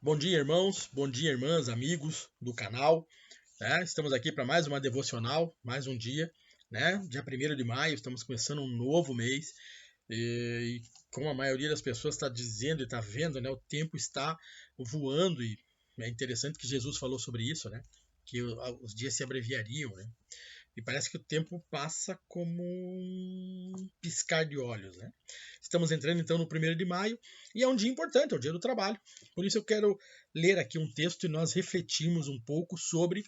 Bom dia, irmãos, bom dia, irmãs, amigos do canal, né? Estamos aqui para mais uma devocional, mais um dia, né? Dia 1º de maio, estamos começando um novo mês e como a maioria das pessoas está dizendo e está vendo, né? O tempo está voando e é interessante que Jesus falou sobre isso, né? Que os dias se abreviariam, né? E parece que o tempo passa como um piscar de olhos, né? Estamos entrando então no 1º de maio e é um dia importante, é o dia do trabalho. Por isso eu quero ler aqui um texto e nós refletirmos um pouco sobre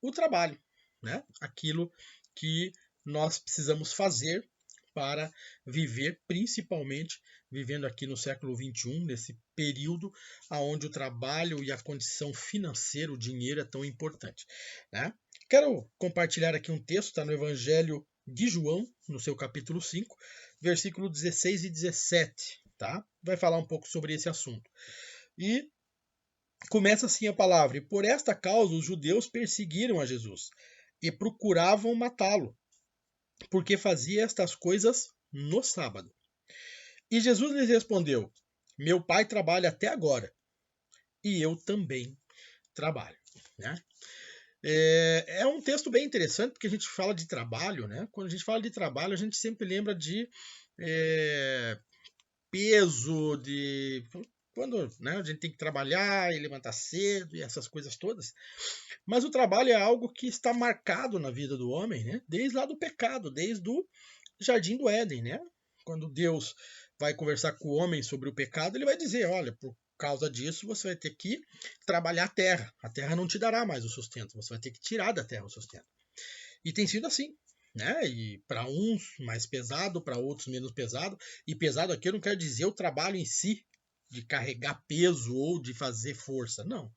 o trabalho, né? Aquilo que nós precisamos fazer para viver, principalmente vivendo aqui no século XXI, nesse período onde o trabalho e a condição financeira, o dinheiro é tão importante, né? Quero compartilhar aqui um texto, está no Evangelho de João, no seu capítulo 5, versículo 16 e 17, tá? Vai falar um pouco sobre esse assunto. E começa assim a palavra: e por esta causa os judeus perseguiram a Jesus e procuravam matá-lo, porque fazia estas coisas no sábado. E Jesus lhes respondeu: meu pai trabalha até agora, e eu também trabalho. Né? É um texto bem interessante, porque a gente fala de trabalho, né? Quando a gente fala de trabalho, a gente sempre lembra de peso, de quando, né, a gente tem que trabalhar e levantar cedo e essas coisas todas. Mas o trabalho é algo que está marcado na vida do homem, né? Desde lá do pecado, desde o Jardim do Éden, né? Quando Deus vai conversar com o homem sobre o pecado, ele vai dizer: olha, por causa disso você vai ter que trabalhar a terra. A terra não te dará mais o sustento, você vai ter que tirar da terra o sustento. E tem sido assim, né? E para uns mais pesado, para outros menos pesado. E pesado aqui eu não quero dizer o trabalho em si, de carregar peso ou de fazer força. Não.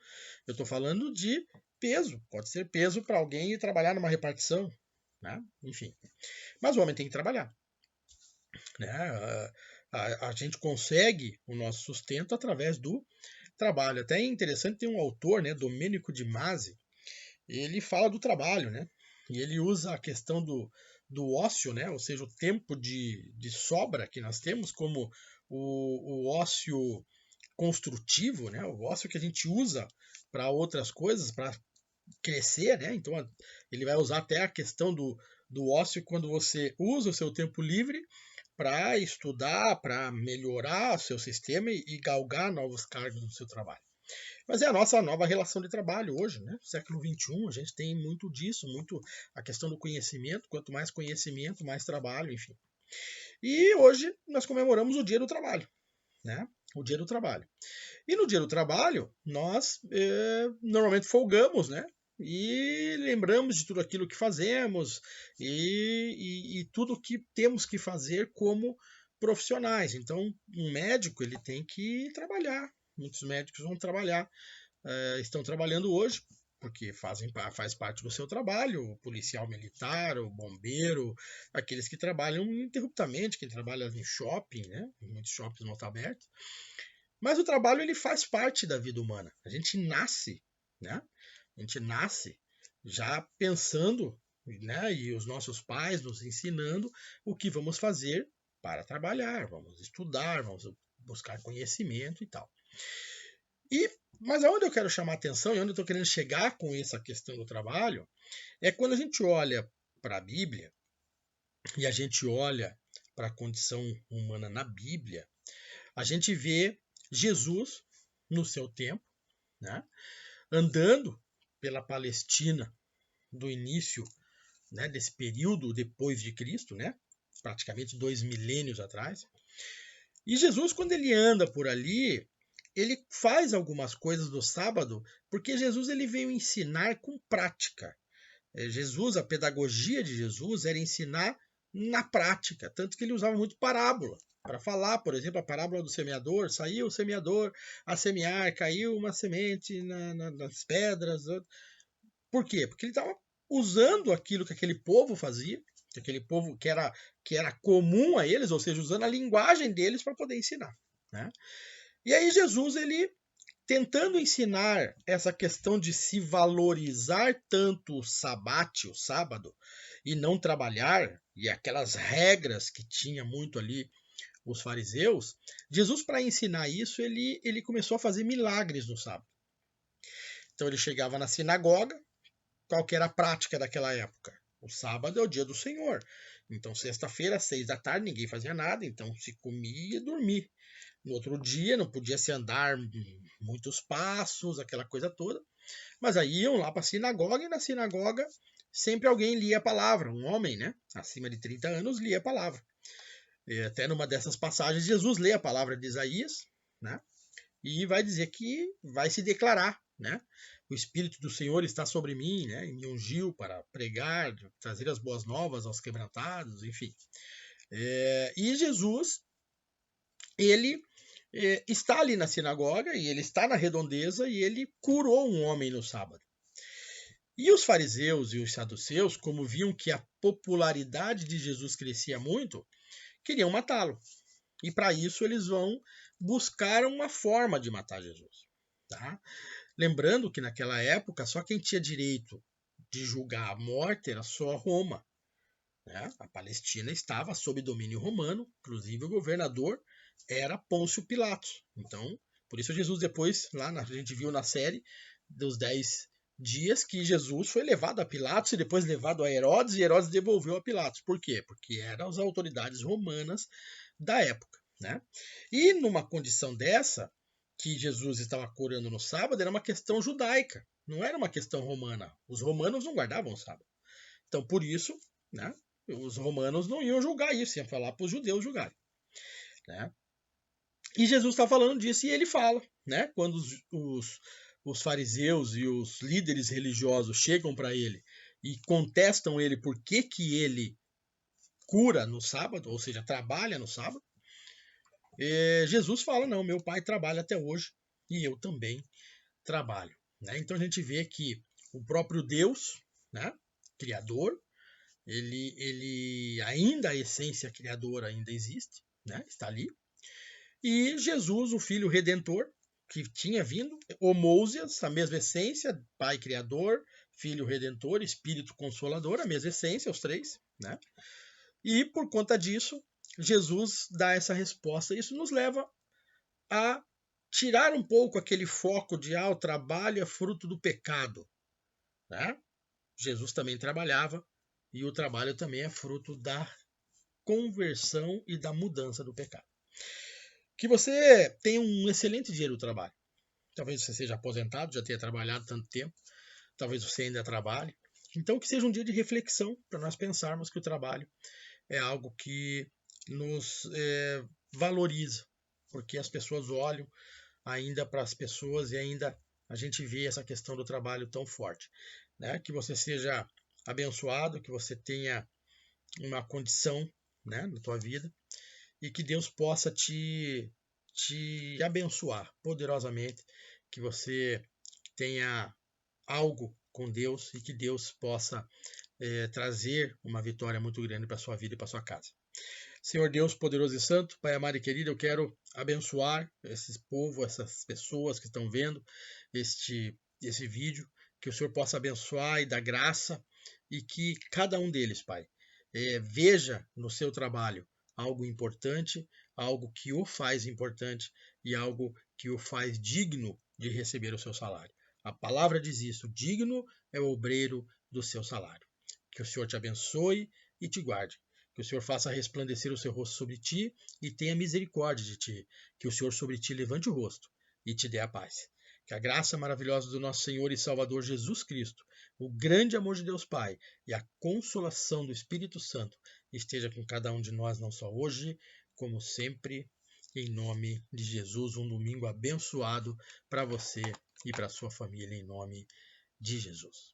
Eu estou falando de peso. Pode ser peso para alguém ir trabalhar numa repartição, né? Enfim. Mas o homem tem que trabalhar, né? A gente consegue o nosso sustento através do trabalho. Até é interessante, tem um autor, né, Domênico de Masi, ele fala do trabalho, né? E ele usa a questão do ócio, né? Ou seja, o tempo de sobra que nós temos como o ócio construtivo, né? O ócio que a gente usa para outras coisas, para crescer, né? Então ele vai usar até a questão do ócio quando você usa o seu tempo livre para estudar, para melhorar o seu sistema e galgar novos cargos no seu trabalho. Mas é a nossa nova relação de trabalho hoje, né? Século XXI, a gente tem muito disso, muito a questão do conhecimento. Quanto mais conhecimento, mais trabalho, enfim. E hoje nós comemoramos o Dia do Trabalho, né? O Dia do Trabalho. E no Dia do Trabalho, nós normalmente folgamos, né? E lembramos de tudo aquilo que fazemos e tudo que temos que fazer como profissionais. Então, um médico ele tem que trabalhar. Muitos médicos vão trabalhar, estão trabalhando hoje porque faz parte do seu trabalho, o policial militar, o bombeiro, aqueles que trabalham ininterruptamente, que trabalham em shopping, né? Muitos shoppings não estão abertos. Mas o trabalho ele faz parte da vida humana. A gente nasce, né? A gente nasce já pensando, né? E os nossos pais nos ensinando o que vamos fazer para trabalhar, vamos estudar, vamos buscar conhecimento e tal. Mas aonde eu quero chamar a atenção e onde eu estou querendo chegar com essa questão do trabalho é quando a gente olha para a Bíblia e a gente olha para a condição humana na Bíblia, a gente vê Jesus no seu tempo, né, andando pela Palestina do início, né, desse período depois de Cristo, né, praticamente 2 milênios atrás. E Jesus, quando ele anda por ali, ele faz algumas coisas do sábado, porque Jesus ele veio ensinar com prática. Jesus, a pedagogia de Jesus era ensinar na prática, tanto que ele usava muito parábola para falar, por exemplo, a parábola do semeador: saiu o semeador a semear, caiu uma semente nas pedras. Por quê? Porque ele estava usando aquilo que aquele povo fazia, que aquele povo que era comum a eles, ou seja, usando a linguagem deles para poder ensinar, né? E aí Jesus ele tentando ensinar essa questão de se valorizar tanto o sábado, e não trabalhar, e aquelas regras que tinha muito ali os fariseus, Jesus, para ensinar isso, ele começou a fazer milagres no sábado. Então ele chegava na sinagoga. Qual que era a prática daquela época? O sábado é o dia do Senhor. Então, sexta-feira, às 6 da tarde, ninguém fazia nada, então se comia e dormia. No outro dia, não podia se andar muitos passos, aquela coisa toda. Mas aí iam lá para a sinagoga, e na sinagoga sempre alguém lia a palavra. Um homem, né, acima de 30 anos, lia a palavra. E até numa dessas passagens, Jesus lê a palavra de Isaías, né, e vai dizer que vai se declarar, né? O Espírito do Senhor está sobre mim, né? E me ungiu para pregar, trazer as boas novas aos quebrantados, enfim. E Jesus, ele está ali na sinagoga, e ele está na redondeza, e ele curou um homem no sábado. E os fariseus e os saduceus, como viam que a popularidade de Jesus crescia muito, queriam matá-lo. E para isso eles vão buscar uma forma de matar Jesus. Tá? Lembrando que naquela época só quem tinha direito de julgar a morte era só Roma. Né? A Palestina estava sob domínio romano, inclusive o governador era Pôncio Pilatos. Então, por isso Jesus depois, a gente viu na série dos 10 dias que Jesus foi levado a Pilatos e depois levado a Herodes, e Herodes devolveu a Pilatos. Por quê? Porque eram as autoridades romanas da época. Né? E numa condição dessa, que Jesus estava curando no sábado, era uma questão judaica, não era uma questão romana. Os romanos não guardavam o sábado. Então, por isso, né, os romanos não iam julgar isso, iam falar para os judeus julgarem. Né? E Jesus está falando disso, e ele fala, né, quando os fariseus e os líderes religiosos chegam para ele e contestam ele por que ele cura no sábado, ou seja, trabalha no sábado, Jesus fala, não, meu pai trabalha até hoje e eu também trabalho. Né? Então a gente vê que o próprio Deus, né, Criador, ele ainda, a essência criadora ainda existe, né, está ali. E Jesus, o Filho Redentor, que tinha vindo, homousias, a mesma essência, Pai Criador, Filho Redentor, Espírito Consolador, a mesma essência, os três. Né? E por conta disso, Jesus dá essa resposta. Isso nos leva a tirar um pouco aquele foco de o trabalho é fruto do pecado. Né? Jesus também trabalhava, e o trabalho também é fruto da conversão e da mudança do pecado. Que você tenha um excelente dia no trabalho. Talvez você seja aposentado, já tenha trabalhado tanto tempo, talvez você ainda trabalhe. Então que seja um dia de reflexão para nós pensarmos que o trabalho é algo que nos valoriza, porque as pessoas olham ainda para as pessoas e ainda a gente vê essa questão do trabalho tão forte. Né? Que você seja abençoado, que você tenha uma condição, né, na tua vida, e que Deus possa te abençoar poderosamente, que você tenha algo com Deus e que Deus possa trazer uma vitória muito grande para a sua vida e para a sua casa. Senhor Deus poderoso e santo, Pai amado e querido, eu quero abençoar esse povo, essas pessoas que estão vendo esse vídeo, que o Senhor possa abençoar e dar graça, e que cada um deles, Pai, veja no seu trabalho algo importante, algo que o faz importante e algo que o faz digno de receber o seu salário. A palavra diz isso, digno é o obreiro do seu salário. Que o Senhor te abençoe e te guarde. Que o Senhor faça resplandecer o seu rosto sobre ti e tenha misericórdia de ti. Que o Senhor sobre ti levante o rosto e te dê a paz. Que a graça maravilhosa do nosso Senhor e Salvador Jesus Cristo, o grande amor de Deus Pai e a consolação do Espírito Santo esteja com cada um de nós, não só hoje, como sempre, em nome de Jesus. Um domingo abençoado para você e para sua família, em nome de Jesus.